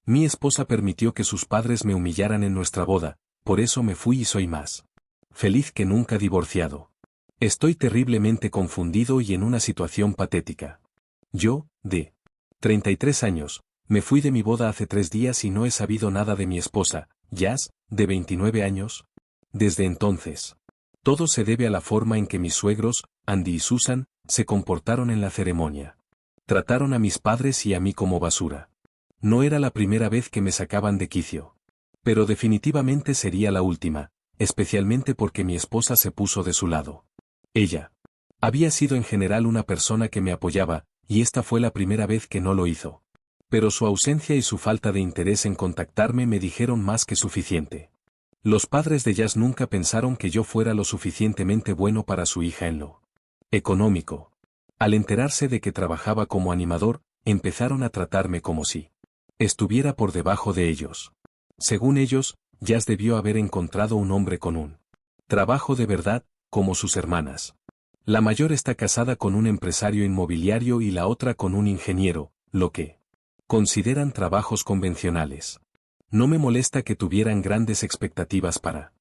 Mi esposa permitió que sus padres me humillaran en nuestra boda, por eso me fui y soy más feliz que nunca divorciado. Estoy terriblemente confundido y en una situación patética. Yo, de 33 años, me fui de mi boda hace 3 días y no he sabido nada de mi esposa, Jazz, de 29 años. Desde entonces, todo se debe a la forma en que mis suegros, Andy y Susan, se comportaron en la ceremonia. Trataron a mis padres y a mí como basura. No era la primera vez que me sacaban de quicio. Pero definitivamente sería la última, especialmente porque mi esposa se puso de su lado. Ella había sido en general una persona que me apoyaba, y esta fue la primera vez que no lo hizo. Pero su ausencia y su falta de interés en contactarme me dijeron más que suficiente. Los padres de Jazz nunca pensaron que yo fuera lo suficientemente bueno para su hija en lo económico. Al enterarse de que trabajaba como animador, empezaron a tratarme como si estuviera por debajo de ellos. Según ellos, Jazz debió haber encontrado un hombre con un trabajo de verdad, como sus hermanas. La mayor está casada con un empresario inmobiliario y la otra con un ingeniero, lo que consideran trabajos convencionales. No me molesta que tuvieran grandes expectativas para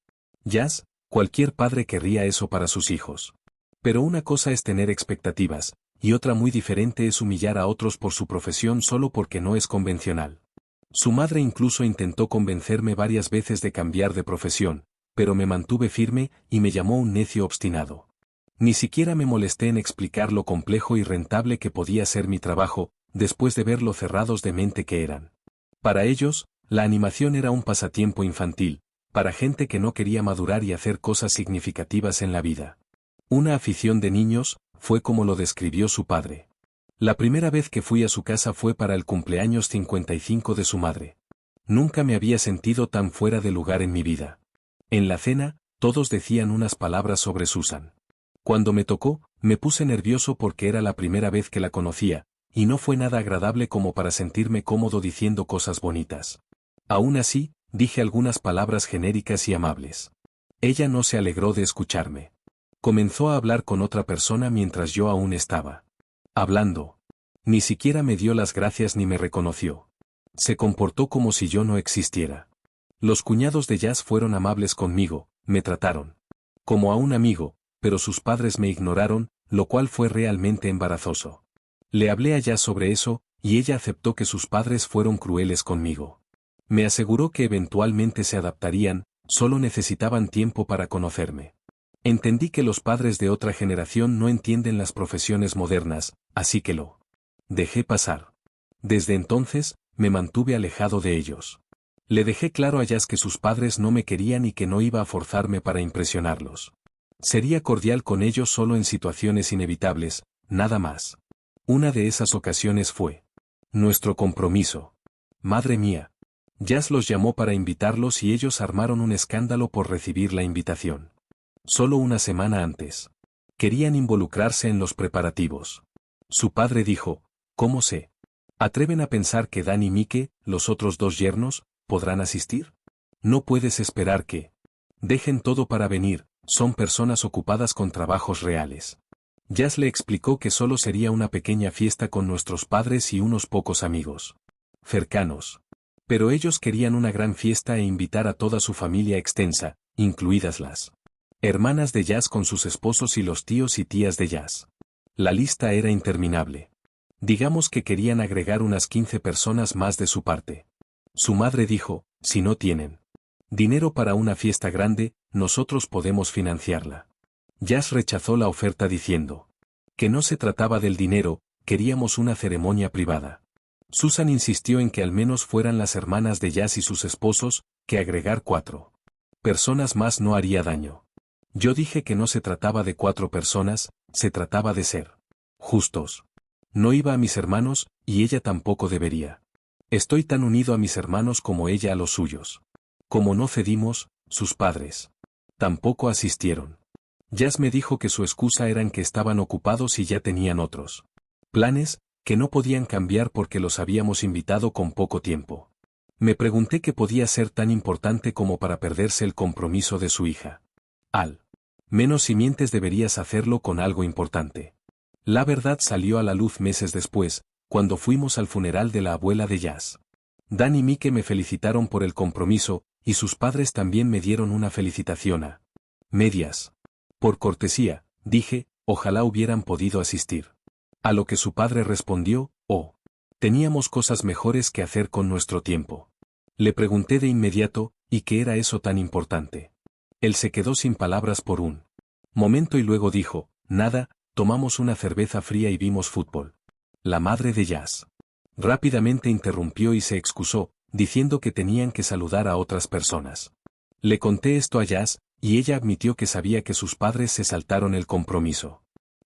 Jazz, cualquier padre querría eso para sus hijos. Pero una cosa es tener expectativas, y otra muy diferente es humillar a otros por su profesión solo porque no es convencional. Su madre incluso intentó convencerme varias veces de cambiar de profesión, pero me mantuve firme y me llamó un necio obstinado. Ni siquiera me molesté en explicar lo complejo y rentable que podía ser mi trabajo, después de ver lo cerrados de mente que eran. Para ellos, la animación era un pasatiempo infantil, para gente que no quería madurar y hacer cosas significativas en la vida. Una afición de niños, fue como lo describió su padre. La primera vez que fui a su casa fue para el cumpleaños 55 de su madre. Nunca me había sentido tan fuera de lugar en mi vida. En la cena, todos decían unas palabras sobre Susan. Cuando me tocó, me puse nervioso porque era la primera vez que la conocía, y no fue nada agradable como para sentirme cómodo diciendo cosas bonitas. Aún así, dije algunas palabras genéricas y amables. Ella no se alegró de escucharme. Comenzó a hablar con otra persona mientras yo aún estaba hablando. Ni siquiera me dio las gracias ni me reconoció. Se comportó como si yo no existiera. Los cuñados de Jazz fueron amables conmigo, me trataron como a un amigo, pero sus padres me ignoraron, lo cual fue realmente embarazoso. Le hablé a Jazz sobre eso, y ella aceptó que sus padres fueron crueles conmigo. Me aseguró que eventualmente se adaptarían, solo necesitaban tiempo para conocerme. Entendí que los padres de otra generación no entienden las profesiones modernas, así que lo dejé pasar. Desde entonces, me mantuve alejado de ellos. Le dejé claro a Jazz que sus padres no me querían y que no iba a forzarme para impresionarlos. Sería cordial con ellos solo en situaciones inevitables, nada más. Una de esas ocasiones fue nuestro compromiso. Madre mía. Jazz los llamó para invitarlos y ellos armaron un escándalo por recibir la invitación. Solo una semana antes. Querían involucrarse en los preparativos. Su padre dijo, ¿cómo se atreven a pensar que Dan y Mike, los otros 2 yernos, podrán asistir? No puedes esperar que dejen todo para venir, son personas ocupadas con trabajos reales. Jazz le explicó que solo sería una pequeña fiesta con nuestros padres y unos pocos amigos cercanos. Pero ellos querían una gran fiesta e invitar a toda su familia extensa, incluidas las hermanas de Jazz con sus esposos y los tíos y tías de Jazz. La lista era interminable. Digamos que querían agregar unas 15 personas más de su parte. Su madre dijo, si no tienen dinero para una fiesta grande, nosotros podemos financiarla. Jazz rechazó la oferta diciendo que no se trataba del dinero, queríamos una ceremonia privada. Susan insistió en que al menos fueran las hermanas de Jazz y sus esposos, que agregar 4 personas más no haría daño. Yo dije que no se trataba de 4 personas, se trataba de ser justos. No iba a mis hermanos, y ella tampoco debería. Estoy tan unido a mis hermanos como ella a los suyos. Como no cedimos, sus padres tampoco asistieron. Jazz me dijo que su excusa eran que estaban ocupados y ya tenían otros planes, que no podían cambiar porque los habíamos invitado con poco tiempo. Me pregunté qué podía ser tan importante como para perderse el compromiso de su hija. Al menos si mientes deberías hacerlo con algo importante. La verdad salió a la luz meses después, cuando fuimos al funeral de la abuela de Jazz. Dan y Mike me felicitaron por el compromiso, y sus padres también me dieron una felicitación a medias. Por cortesía, dije, ojalá hubieran podido asistir. A lo que su padre respondió, oh, teníamos cosas mejores que hacer con nuestro tiempo. Le pregunté de inmediato, ¿y qué era eso tan importante? Él se quedó sin palabras por un momento y luego dijo, nada, tomamos una cerveza fría y vimos fútbol. La madre de Jazz rápidamente interrumpió y se excusó, diciendo que tenían que saludar a otras personas. Le conté esto a Jazz, y ella admitió que sabía que sus padres se saltaron el compromiso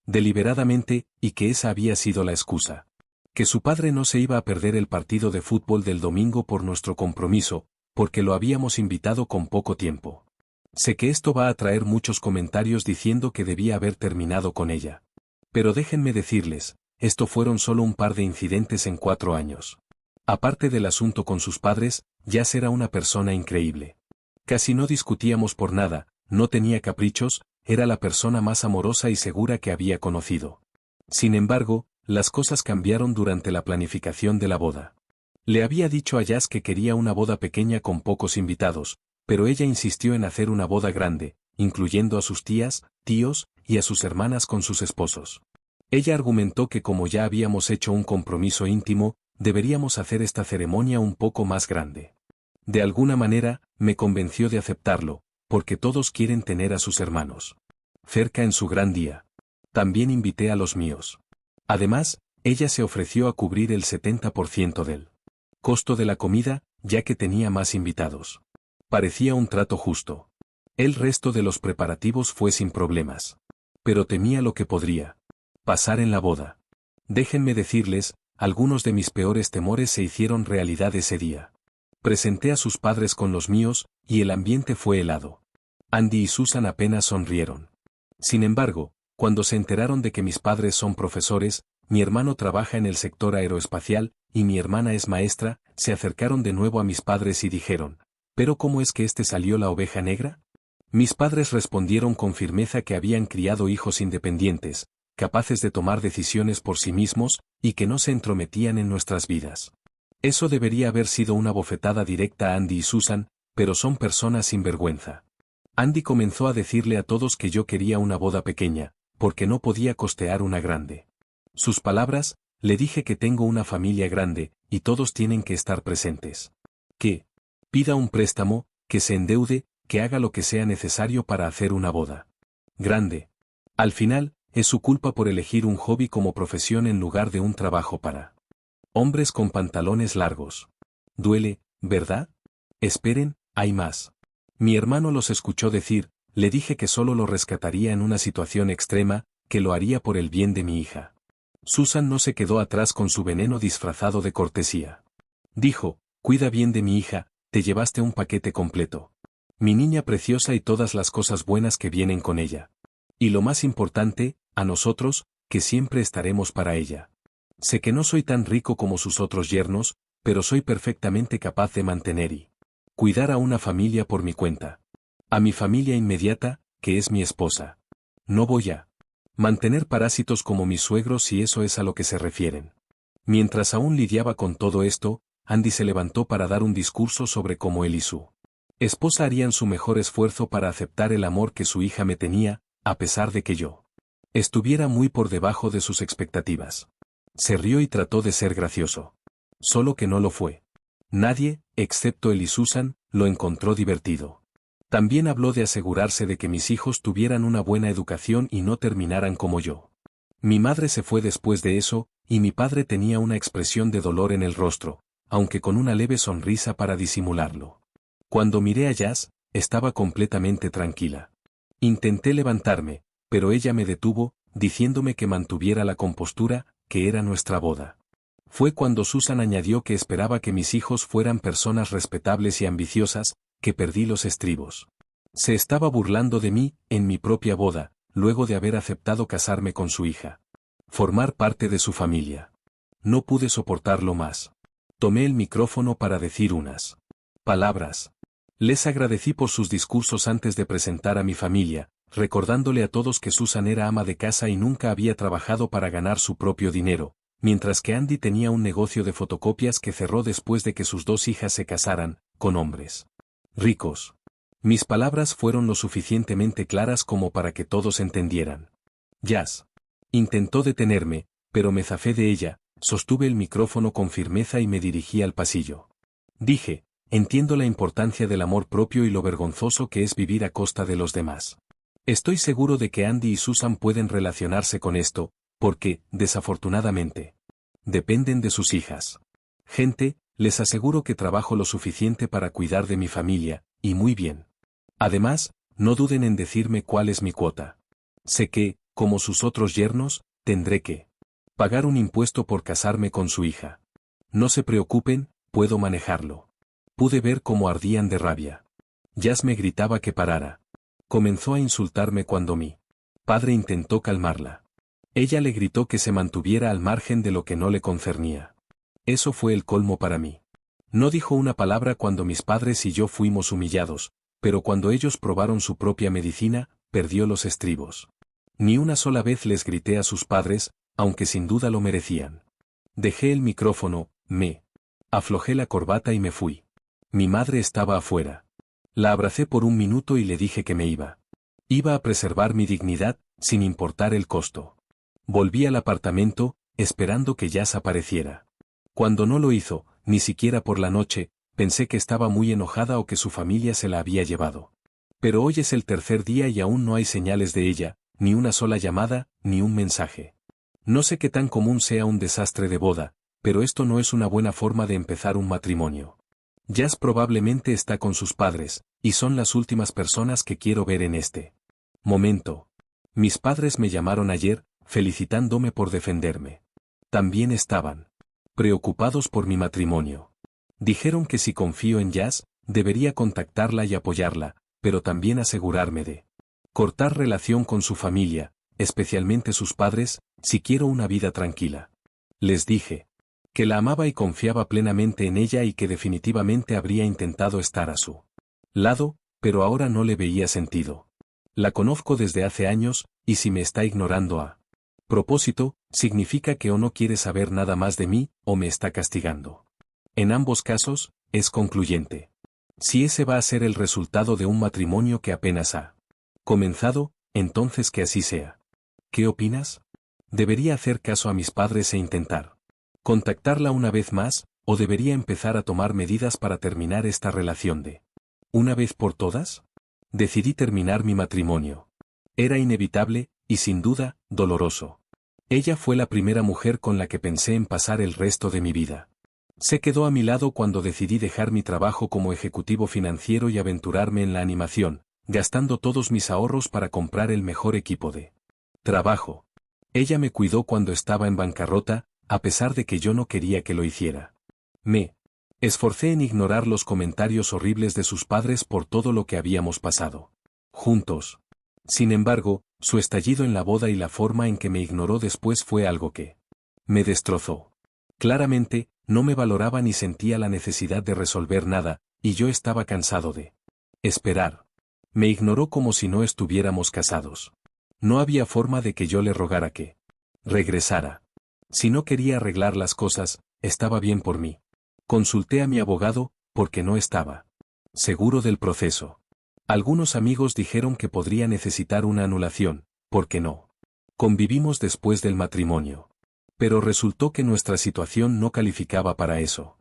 deliberadamente, y que esa había sido la excusa. Que su padre no se iba a perder el partido de fútbol del domingo por nuestro compromiso, porque lo habíamos invitado con poco tiempo. Sé que esto va a traer muchos comentarios diciendo que debía haber terminado con ella. Pero déjenme decirles, esto fueron solo un par de incidentes en 4 años. Aparte del asunto con sus padres, Jazz era una persona increíble. Casi no discutíamos por nada, no tenía caprichos, era la persona más amorosa y segura que había conocido. Sin embargo, las cosas cambiaron durante la planificación de la boda. Le había dicho a Jazz que quería una boda pequeña con pocos invitados, pero ella insistió en hacer una boda grande, incluyendo a sus tías, tíos, y a sus hermanas con sus esposos. Ella argumentó que como ya habíamos hecho un compromiso íntimo, deberíamos hacer esta ceremonia un poco más grande. De alguna manera, me convenció de aceptarlo, porque todos quieren tener a sus hermanos cerca en su gran día. También invité a los míos. Además, ella se ofreció a cubrir el 70% del costo de la comida, ya que tenía más invitados. Parecía un trato justo. El resto de los preparativos fue sin problemas. Pero temía lo que podría pasar en la boda. Déjenme decirles, algunos de mis peores temores se hicieron realidad ese día. Presenté a sus padres con los míos, y el ambiente fue helado. Andy y Susan apenas sonrieron. Sin embargo, cuando se enteraron de que mis padres son profesores, mi hermano trabaja en el sector aeroespacial, y mi hermana es maestra, se acercaron de nuevo a mis padres y dijeron, ¿pero cómo es que salió la oveja negra? Mis padres respondieron con firmeza que habían criado hijos independientes, capaces de tomar decisiones por sí mismos, y que no se entrometían en nuestras vidas. Eso debería haber sido una bofetada directa a Andy y Susan, pero son personas sin vergüenza. Andy comenzó a decirle a todos que yo quería una boda pequeña, porque no podía costear una grande. Sus palabras, le dije que tengo una familia grande, y todos tienen que estar presentes. Que pida un préstamo, que se endeude, que haga lo que sea necesario para hacer una boda grande. Al final, es su culpa por elegir un hobby como profesión en lugar de un trabajo para hombres con pantalones largos. Duele, ¿verdad? Esperen, hay más. Mi hermano los escuchó decir, le dije que solo lo rescataría en una situación extrema, que lo haría por el bien de mi hija. Susan no se quedó atrás con su veneno disfrazado de cortesía. Dijo, cuida bien de mi hija, te llevaste un paquete completo. Mi niña preciosa y todas las cosas buenas que vienen con ella. Y lo más importante, a nosotros, que siempre estaremos para ella. Sé que no soy tan rico como sus otros yernos, pero soy perfectamente capaz de mantener y cuidar a una familia por mi cuenta. A mi familia inmediata, que es mi esposa. No voy a mantener parásitos como mis suegros si eso es a lo que se refieren. Mientras aún lidiaba con todo esto, Andy se levantó para dar un discurso sobre cómo él y su esposa harían su mejor esfuerzo para aceptar el amor que su hija me tenía, a pesar de que yo estuviera muy por debajo de sus expectativas. Se rió y trató de ser gracioso. Solo que no lo fue. Nadie, excepto él y Susan, lo encontró divertido. También habló de asegurarse de que mis hijos tuvieran una buena educación y no terminaran como yo. Mi madre se fue después de eso, y mi padre tenía una expresión de dolor en el rostro, aunque con una leve sonrisa para disimularlo. Cuando miré a Jazz, estaba completamente tranquila. Intenté levantarme, pero ella me detuvo, diciéndome que mantuviera la compostura, que era nuestra boda. Fue cuando Susan añadió que esperaba que mis hijos fueran personas respetables y ambiciosas, que perdí los estribos. Se estaba burlando de mí, en mi propia boda, luego de haber aceptado casarme con su hija. Formar parte de su familia. No pude soportarlo más. Tomé el micrófono para decir unas palabras. Les agradecí por sus discursos antes de presentar a mi familia, recordándole a todos que Susan era ama de casa y nunca había trabajado para ganar su propio dinero, mientras que Andy tenía un negocio de fotocopias que cerró después de que sus 2 hijas se casaran, con hombres ricos. Mis palabras fueron lo suficientemente claras como para que todos entendieran. Jazz intentó detenerme, pero me zafé de ella, sostuve el micrófono con firmeza y me dirigí al pasillo. Dije, entiendo la importancia del amor propio y lo vergonzoso que es vivir a costa de los demás. Estoy seguro de que Andy y Susan pueden relacionarse con esto, porque, desafortunadamente, dependen de sus hijas. Gente, les aseguro que trabajo lo suficiente para cuidar de mi familia, y muy bien. Además, no duden en decirme cuál es mi cuota. Sé que, como sus otros yernos, tendré que pagar un impuesto por casarme con su hija. No se preocupen, puedo manejarlo. Pude ver cómo ardían de rabia. Jazz me gritaba que parara. Comenzó a insultarme cuando mi padre intentó calmarla. Ella le gritó que se mantuviera al margen de lo que no le concernía. Eso fue el colmo para mí. No dijo una palabra cuando mis padres y yo fuimos humillados, pero cuando ellos probaron su propia medicina, perdió los estribos. Ni una sola vez les grité a sus padres, aunque sin duda lo merecían. Dejé el micrófono, me aflojé la corbata y me fui. Mi madre estaba afuera. La abracé por un minuto y le dije que me iba. Iba a preservar mi dignidad, sin importar el costo. Volví al apartamento, esperando que Jazz apareciera. Cuando no lo hizo, ni siquiera por la noche, pensé que estaba muy enojada o que su familia se la había llevado. Pero hoy es el tercer día y aún no hay señales de ella, ni una sola llamada, ni un mensaje. No sé qué tan común sea un desastre de boda, pero esto no es una buena forma de empezar un matrimonio. Jazz probablemente está con sus padres, y son las últimas personas que quiero ver en este momento. Mis padres me llamaron ayer, felicitándome por defenderme. También estaban preocupados por mi matrimonio. Dijeron que si confío en Jazz, debería contactarla y apoyarla, pero también asegurarme de cortar relación con su familia, especialmente sus padres, si quiero una vida tranquila. Les dije que la amaba y confiaba plenamente en ella y que definitivamente habría intentado estar a su lado, pero ahora no le veía sentido. La conozco desde hace años, y si me está ignorando a propósito, significa que o no quiere saber nada más de mí, o me está castigando. En ambos casos, es concluyente. Si ese va a ser el resultado de un matrimonio que apenas ha comenzado, entonces que así sea. ¿Qué opinas? ¿Debería hacer caso a mis padres e intentar contactarla una vez más, o debería empezar a tomar medidas para terminar esta relación de una vez por todas? Decidí terminar mi matrimonio. Era inevitable, y sin duda, doloroso. Ella fue la primera mujer con la que pensé en pasar el resto de mi vida. Se quedó a mi lado cuando decidí dejar mi trabajo como ejecutivo financiero y aventurarme en la animación, gastando todos mis ahorros para comprar el mejor equipo de trabajo. Ella me cuidó cuando estaba en bancarrota, a pesar de que yo no quería que lo hiciera. Me esforcé en ignorar los comentarios horribles de sus padres por todo lo que habíamos pasado juntos. Sin embargo, su estallido en la boda y la forma en que me ignoró después fue algo que me destrozó. Claramente, no me valoraba ni sentía la necesidad de resolver nada, y yo estaba cansado de esperar. Me ignoró como si no estuviéramos casados. No había forma de que yo le rogara que regresara. Si no quería arreglar las cosas, estaba bien por mí. Consulté a mi abogado, porque no estaba seguro del proceso. Algunos amigos dijeron que podría necesitar una anulación, ¿por qué no? Convivimos después del matrimonio. Pero resultó que nuestra situación no calificaba para eso.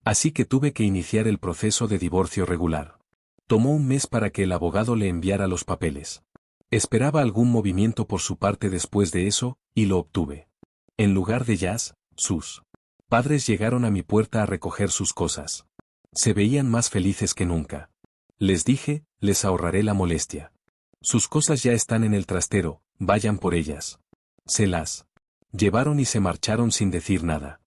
Así que tuve que iniciar el proceso de divorcio regular. Tomó un mes para que el abogado le enviara los papeles. Esperaba algún movimiento por su parte después de eso, y lo obtuve. En lugar de Jazz, sus padres llegaron a mi puerta a recoger sus cosas. Se veían más felices que nunca. Les dije, les ahorraré la molestia. Sus cosas ya están en el trastero, vayan por ellas. Se las llevaron y se marcharon sin decir nada.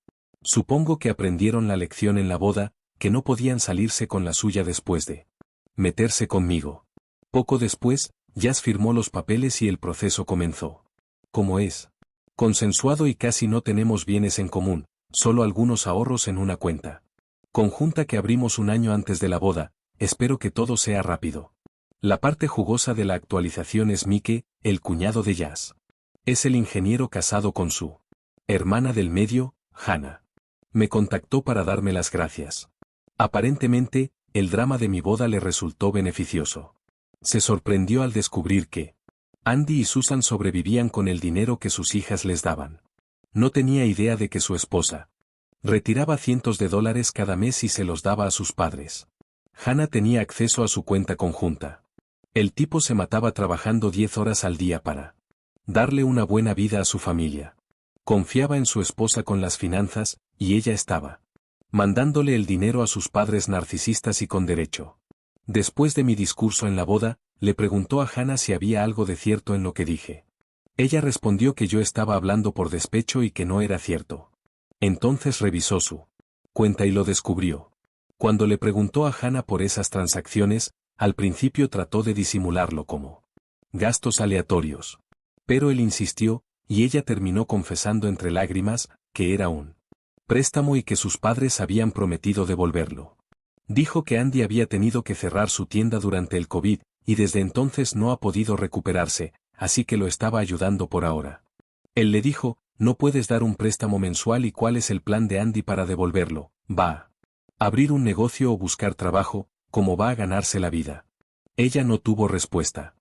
Supongo que aprendieron la lección en la boda, que no podían salirse con la suya después de meterse conmigo. Poco después, Jazz firmó los papeles y el proceso comenzó. ¿Cómo es? Consensuado y casi no tenemos bienes en común, solo algunos ahorros en una cuenta conjunta que abrimos un año antes de la boda. Espero que todo sea rápido. La parte jugosa de la actualización es Mike, el cuñado de Jazz. Es el ingeniero casado con su hermana del medio, Hannah. Me contactó para darme las gracias. Aparentemente, el drama de mi boda le resultó beneficioso. Se sorprendió al descubrir que Andy y Susan sobrevivían con el dinero que sus hijas les daban. No tenía idea de que su esposa retiraba cientos de dólares cada mes y se los daba a sus padres. Hannah tenía acceso a su cuenta conjunta. El tipo se mataba trabajando 10 horas al día para darle una buena vida a su familia. Confiaba en su esposa con las finanzas, y ella estaba mandándole el dinero a sus padres narcisistas y con derecho. Después de mi discurso en la boda, le preguntó a Hannah si había algo de cierto en lo que dije. Ella respondió que yo estaba hablando por despecho y que no era cierto. Entonces revisó su cuenta y lo descubrió. Cuando le preguntó a Hannah por esas transacciones, al principio trató de disimularlo como gastos aleatorios. Pero él insistió, y ella terminó confesando entre lágrimas, que era un préstamo y que sus padres habían prometido devolverlo. Dijo que Andy había tenido que cerrar su tienda durante el COVID, y desde entonces no ha podido recuperarse, así que lo estaba ayudando por ahora. Él le dijo, no puedes dar un préstamo mensual y cuál es el plan de Andy para devolverlo, va a abrir un negocio o buscar trabajo, ¿cómo va a ganarse la vida? Ella no tuvo respuesta.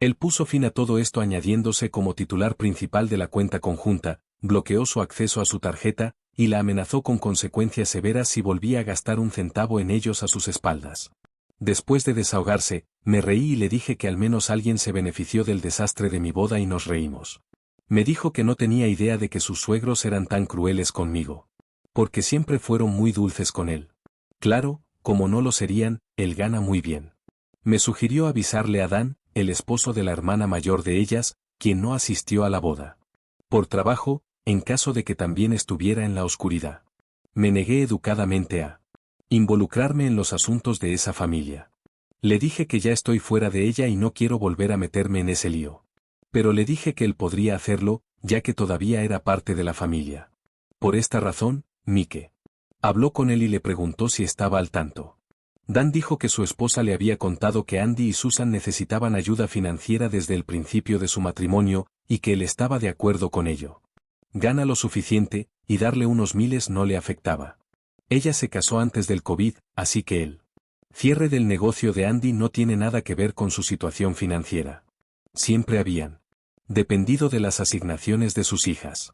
Él puso fin a todo esto añadiéndose como titular principal de la cuenta conjunta, bloqueó su acceso a su tarjeta, y la amenazó con consecuencias severas si volvía a gastar un centavo en ellos a sus espaldas. Después de desahogarse, me reí y le dije que al menos alguien se benefició del desastre de mi boda y nos reímos. Me dijo que no tenía idea de que sus suegros eran tan crueles conmigo. Porque siempre fueron muy dulces con él. Claro, como no lo serían, él gana muy bien. Me sugirió avisarle a Dan, el esposo de la hermana mayor de ellas, quien no asistió a la boda. Por trabajo, en caso de que también estuviera en la oscuridad. Me negué educadamente a involucrarme en los asuntos de esa familia. Le dije que ya estoy fuera de ella y no quiero volver a meterme en ese lío. Pero le dije que él podría hacerlo, ya que todavía era parte de la familia. Por esta razón, Mike habló con él y le preguntó si estaba al tanto. Dan dijo que su esposa le había contado que Andy y Susan necesitaban ayuda financiera desde el principio de su matrimonio, y que él estaba de acuerdo con ello. Gana lo suficiente, y darle unos miles no le afectaba. Ella se casó antes del COVID, así que el cierre del negocio de Andy no tiene nada que ver con su situación financiera. Siempre habían dependido de las asignaciones de sus hijas.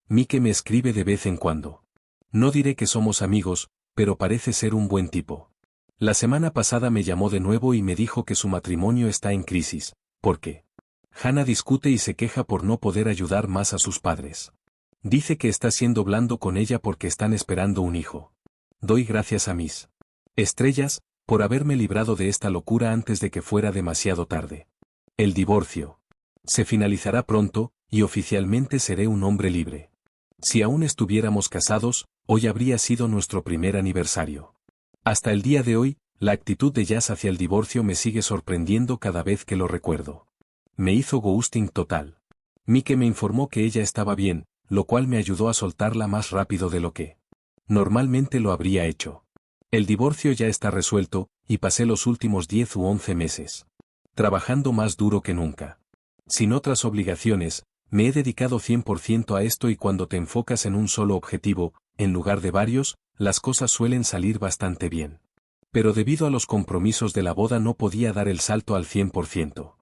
Mike me escribe de vez en cuando. No diré que somos amigos, pero parece ser un buen tipo. La semana pasada me llamó de nuevo y me dijo que su matrimonio está en crisis, porque Hannah discute y se queja por no poder ayudar más a sus padres. Dice que está siendo blando con ella porque están esperando un hijo. Doy gracias a mis estrellas, por haberme librado de esta locura antes de que fuera demasiado tarde. El divorcio se finalizará pronto, y oficialmente seré un hombre libre. Si aún estuviéramos casados, hoy habría sido nuestro primer aniversario. Hasta el día de hoy, la actitud de Jazz hacia el divorcio me sigue sorprendiendo cada vez que lo recuerdo. Me hizo ghosting total. Mike me informó que ella estaba bien, lo cual me ayudó a soltarla más rápido de lo que normalmente lo habría hecho. El divorcio ya está resuelto, y pasé los últimos 10 u 11 meses trabajando más duro que nunca. Sin otras obligaciones, me he dedicado 100% a esto y cuando te enfocas en un solo objetivo, en lugar de varios, las cosas suelen salir bastante bien. Pero debido a los compromisos de la boda no podía dar el salto al 100%.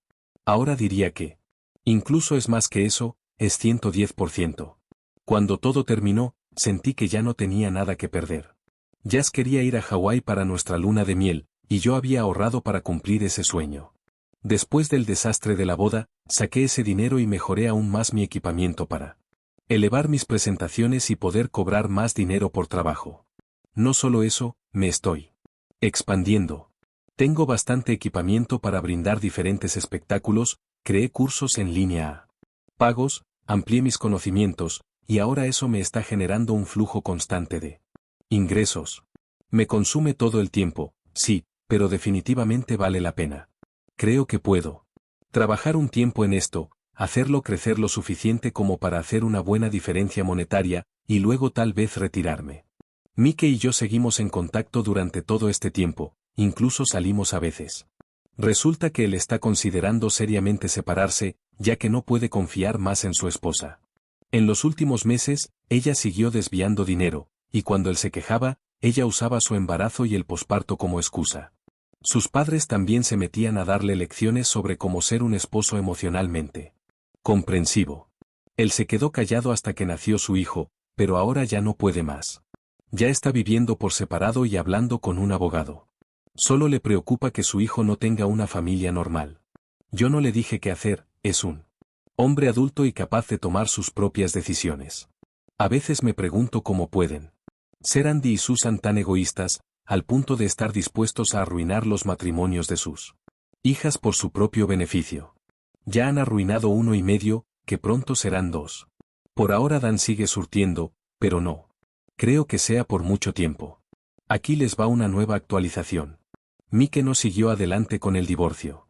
Ahora diría que incluso es más que eso, es 110%. Cuando todo terminó, sentí que ya no tenía nada que perder. Jazz quería ir a Hawái para nuestra luna de miel, y yo había ahorrado para cumplir ese sueño. Después del desastre de la boda, saqué ese dinero y mejoré aún más mi equipamiento para elevar mis presentaciones y poder cobrar más dinero por trabajo. No solo eso, me estoy expandiendo. Tengo bastante equipamiento para brindar diferentes espectáculos, creé cursos en línea a pagos, amplié mis conocimientos, y ahora eso me está generando un flujo constante de ingresos. Me consume todo el tiempo, sí, pero definitivamente vale la pena. Creo que puedo trabajar un tiempo en esto, hacerlo crecer lo suficiente como para hacer una buena diferencia monetaria, y luego tal vez retirarme. Mike y yo seguimos en contacto durante todo este tiempo, incluso salimos a veces. Resulta que él está considerando seriamente separarse, ya que no puede confiar más en su esposa. En los últimos meses, ella siguió desviando dinero, y cuando él se quejaba, ella usaba su embarazo y el posparto como excusa. Sus padres también se metían a darle lecciones sobre cómo ser un esposo emocionalmente comprensivo. Él se quedó callado hasta que nació su hijo, pero ahora ya no puede más. Ya está viviendo por separado y hablando con un abogado. Solo le preocupa que su hijo no tenga una familia normal. Yo no le dije qué hacer, es un hombre adulto y capaz de tomar sus propias decisiones. A veces me pregunto cómo pueden ser Andy y Susan tan egoístas, al punto de estar dispuestos a arruinar los matrimonios de sus hijas por su propio beneficio. Ya han arruinado uno y medio, que pronto serán dos. Por ahora Dan sigue surtiendo, pero no creo que sea por mucho tiempo. Aquí les va una nueva actualización. Mike no siguió adelante con el divorcio.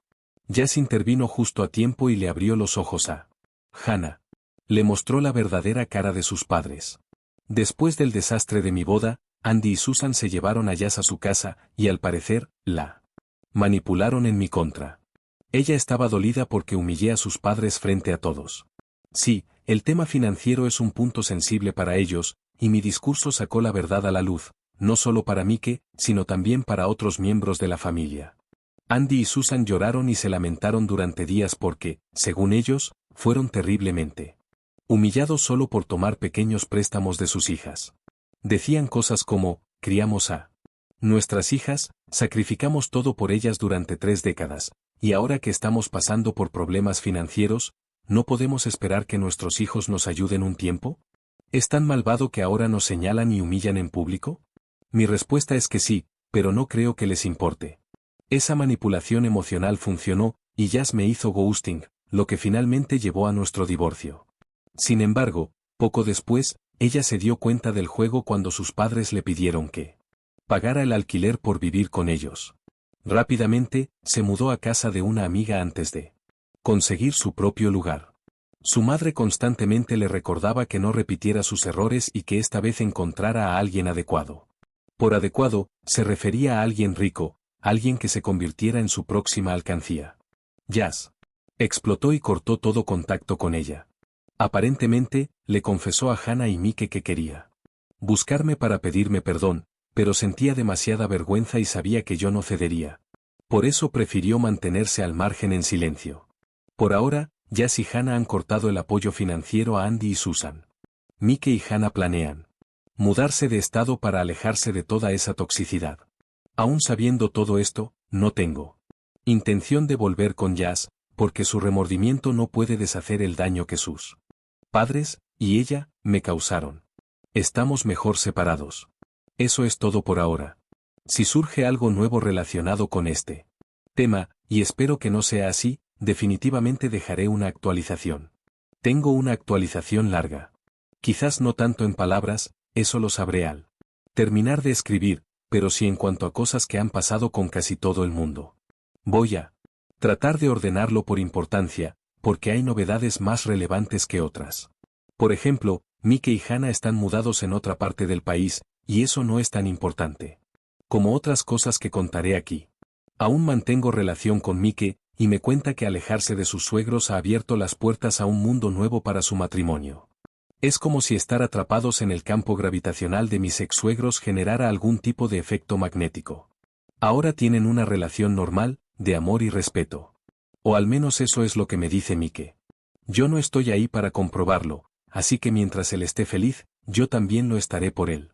Jazz intervino justo a tiempo y le abrió los ojos a Hannah. Le mostró la verdadera cara de sus padres. Después del desastre de mi boda, Andy y Susan se llevaron a Jazz a su casa, y al parecer, la manipularon en mi contra. Ella estaba dolida porque humillé a sus padres frente a todos. Sí, el tema financiero es un punto sensible para ellos, y mi discurso sacó la verdad a la luz, no solo para Mike, sino también para otros miembros de la familia. Andy y Susan lloraron y se lamentaron durante días porque, según ellos, fueron terriblemente humillados solo por tomar pequeños préstamos de sus hijas. Decían cosas como, criamos a nuestras hijas, sacrificamos todo por ellas durante 3 décadas, y ahora que estamos pasando por problemas financieros, ¿no podemos esperar que nuestros hijos nos ayuden un tiempo? ¿Es tan malvado que ahora nos señalan y humillan en público? Mi respuesta es que sí, pero no creo que les importe. Esa manipulación emocional funcionó, y Jazz me hizo ghosting, lo que finalmente llevó a nuestro divorcio. Sin embargo, poco después, ella se dio cuenta del juego cuando sus padres le pidieron que pagara el alquiler por vivir con ellos. Rápidamente, se mudó a casa de una amiga antes de conseguir su propio lugar. Su madre constantemente le recordaba que no repitiera sus errores y que esta vez encontrara a alguien adecuado. Por adecuado, se refería a alguien rico, alguien que se convirtiera en su próxima alcancía. Jazz explotó y cortó todo contacto con ella. Aparentemente, le confesó a Hannah y Mike que quería buscarme para pedirme perdón, pero sentía demasiada vergüenza y sabía que yo no cedería. Por eso prefirió mantenerse al margen en silencio. Por ahora, Jazz y Hannah han cortado el apoyo financiero a Andy y Susan. Mike y Hannah planean mudarse de estado para alejarse de toda esa toxicidad. Aún sabiendo todo esto, no tengo intención de volver con Jazz, porque su remordimiento no puede deshacer el daño que sus padres, y ella, me causaron. Estamos mejor separados. Eso es todo por ahora. Si surge algo nuevo relacionado con este tema, y espero que no sea así, definitivamente dejaré una actualización. Tengo una actualización larga. Quizás no tanto en palabras, eso lo sabré al terminar de escribir, pero sí en cuanto a cosas que han pasado con casi todo el mundo. Voy a tratar de ordenarlo por importancia, porque hay novedades más relevantes que otras. Por ejemplo, Mike y Hannah están mudados en otra parte del país, y eso no es tan importante como otras cosas que contaré aquí. Aún mantengo relación con Mike, y me cuenta que alejarse de sus suegros ha abierto las puertas a un mundo nuevo para su matrimonio. Es como si estar atrapados en el campo gravitacional de mis ex-suegros generara algún tipo de efecto magnético. Ahora tienen una relación normal, de amor y respeto. O al menos eso es lo que me dice Mike. Yo no estoy ahí para comprobarlo, así que mientras él esté feliz, yo también lo estaré por él.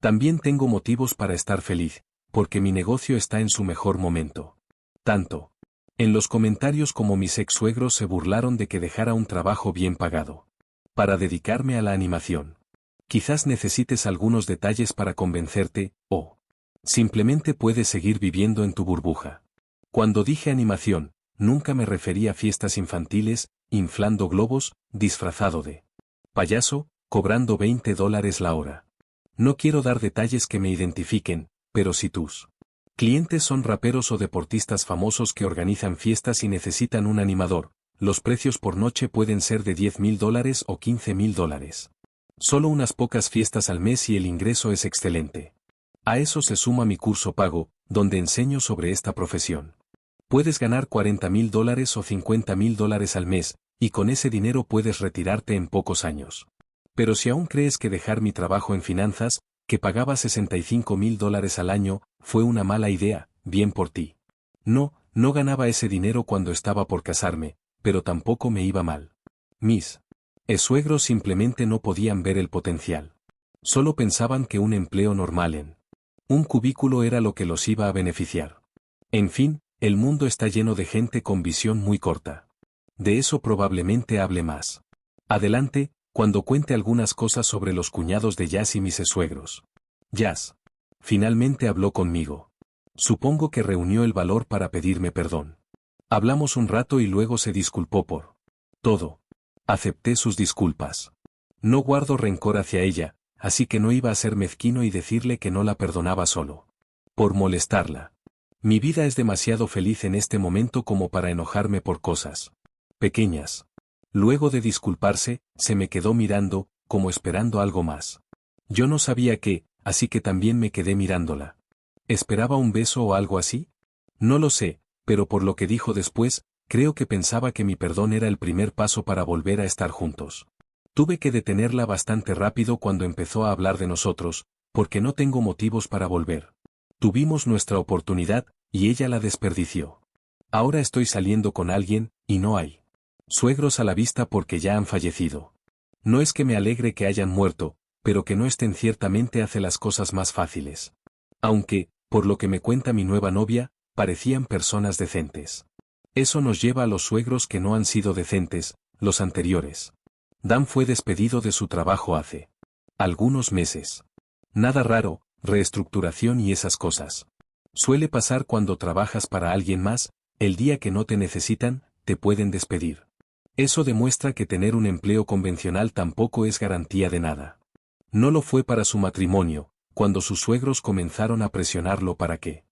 También tengo motivos para estar feliz, porque mi negocio está en su mejor momento. Tanto en los comentarios como mis ex-suegros se burlaron de que dejara un trabajo bien pagado para dedicarme a la animación. Quizás necesites algunos detalles para convencerte, o simplemente puedes seguir viviendo en tu burbuja. Cuando dije animación, nunca me refería a fiestas infantiles, inflando globos, disfrazado de payaso, cobrando $20 la hora. No quiero dar detalles que me identifiquen, pero si tus clientes son raperos o deportistas famosos que organizan fiestas y necesitan un animador, los precios por noche pueden ser de $10,000 o $15,000. Solo unas pocas fiestas al mes y el ingreso es excelente. A eso se suma mi curso pago, donde enseño sobre esta profesión. Puedes ganar $40,000 o $50,000 al mes, Y con ese dinero puedes retirarte en pocos años. Pero si aún crees que dejar mi trabajo en finanzas, que pagaba $65,000 al año, fue una mala idea, bien por ti. No ganaba ese dinero cuando estaba por casarme, pero tampoco me iba mal. Mis suegros simplemente no podían ver el potencial. Solo pensaban que un empleo normal en un cubículo era lo que los iba a beneficiar. En fin, el mundo está lleno de gente con visión muy corta. De eso probablemente hable más adelante, cuando cuente algunas cosas sobre los cuñados de Jazz y mis suegros. Jazz finalmente habló conmigo. Supongo que reunió el valor para pedirme perdón. Hablamos un rato y luego se disculpó por todo. Acepté sus disculpas. No guardo rencor hacia ella, así que no iba a ser mezquino y decirle que no la perdonaba solo por molestarla. Mi vida es demasiado feliz en este momento como para enojarme por cosas pequeñas. Luego de disculparse, se me quedó mirando, como esperando algo más. Yo no sabía qué, así que también me quedé mirándola. ¿Esperaba un beso o algo así? No lo sé, pero por lo que dijo después, creo que pensaba que mi perdón era el primer paso para volver a estar juntos. Tuve que detenerla bastante rápido cuando empezó a hablar de nosotros, porque no tengo motivos para volver. Tuvimos nuestra oportunidad, y ella la desperdició. Ahora estoy saliendo con alguien, y no hay suegros a la vista porque ya han fallecido. No es que me alegre que hayan muerto, pero que no estén ciertamente hace las cosas más fáciles. Aunque, por lo que me cuenta mi nueva novia, parecían personas decentes. Eso nos lleva a los suegros que no han sido decentes, los anteriores. Dan fue despedido de su trabajo hace algunos meses. Nada raro, reestructuración y esas cosas. Suele pasar cuando trabajas para alguien más, el día que no te necesitan, te pueden despedir. Eso demuestra que tener un empleo convencional tampoco es garantía de nada. No lo fue para su matrimonio, cuando sus suegros comenzaron a presionarlo para que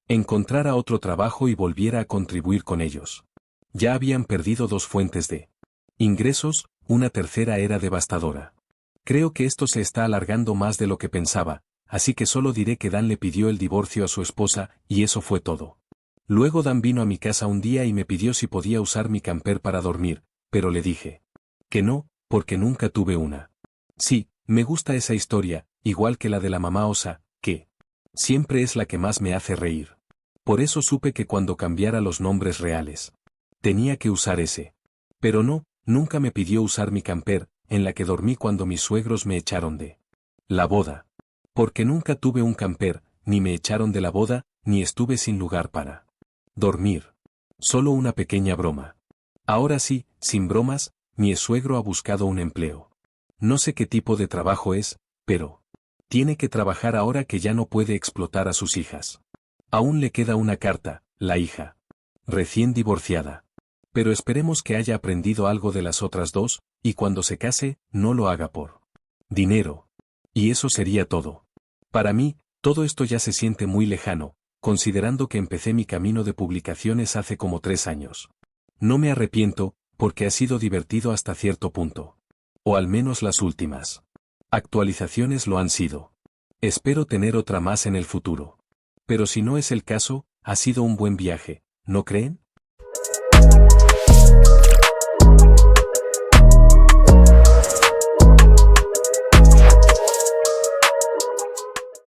encontrara otro trabajo y volviera a contribuir con ellos. Ya habían perdido 2 fuentes de ingresos, una tercera era devastadora. Creo que esto se está alargando más de lo que pensaba, así que solo diré que Dan le pidió el divorcio a su esposa, y eso fue todo. Luego Dan vino a mi casa un día y me pidió si podía usar mi camper para dormir, pero le dije que no, porque nunca tuve una. Sí, me gusta esa historia, igual que la de la mamá osa, que siempre es la que más me hace reír. Por eso supe que cuando cambiara los nombres reales, tenía que usar ese. Pero no, nunca me pidió usar mi camper, en la que dormí cuando mis suegros me echaron de la boda. Porque nunca tuve un camper, ni me echaron de la boda, ni estuve sin lugar para dormir. Solo una pequeña broma. Ahora sí, sin bromas, mi suegro ha buscado un empleo. No sé qué tipo de trabajo es, pero tiene que trabajar ahora que ya no puede explotar a sus hijas. Aún le queda una carta, la hija recién divorciada. Pero esperemos que haya aprendido algo de las otras dos, y cuando se case, no lo haga por dinero. Y eso sería todo. Para mí, todo esto ya se siente muy lejano, considerando que empecé mi camino de publicaciones hace como 3 años. No me arrepiento, porque ha sido divertido hasta cierto punto. O al menos las últimas actualizaciones lo han sido. Espero tener otra más en el futuro. Pero si no es el caso, ha sido un buen viaje, ¿no creen?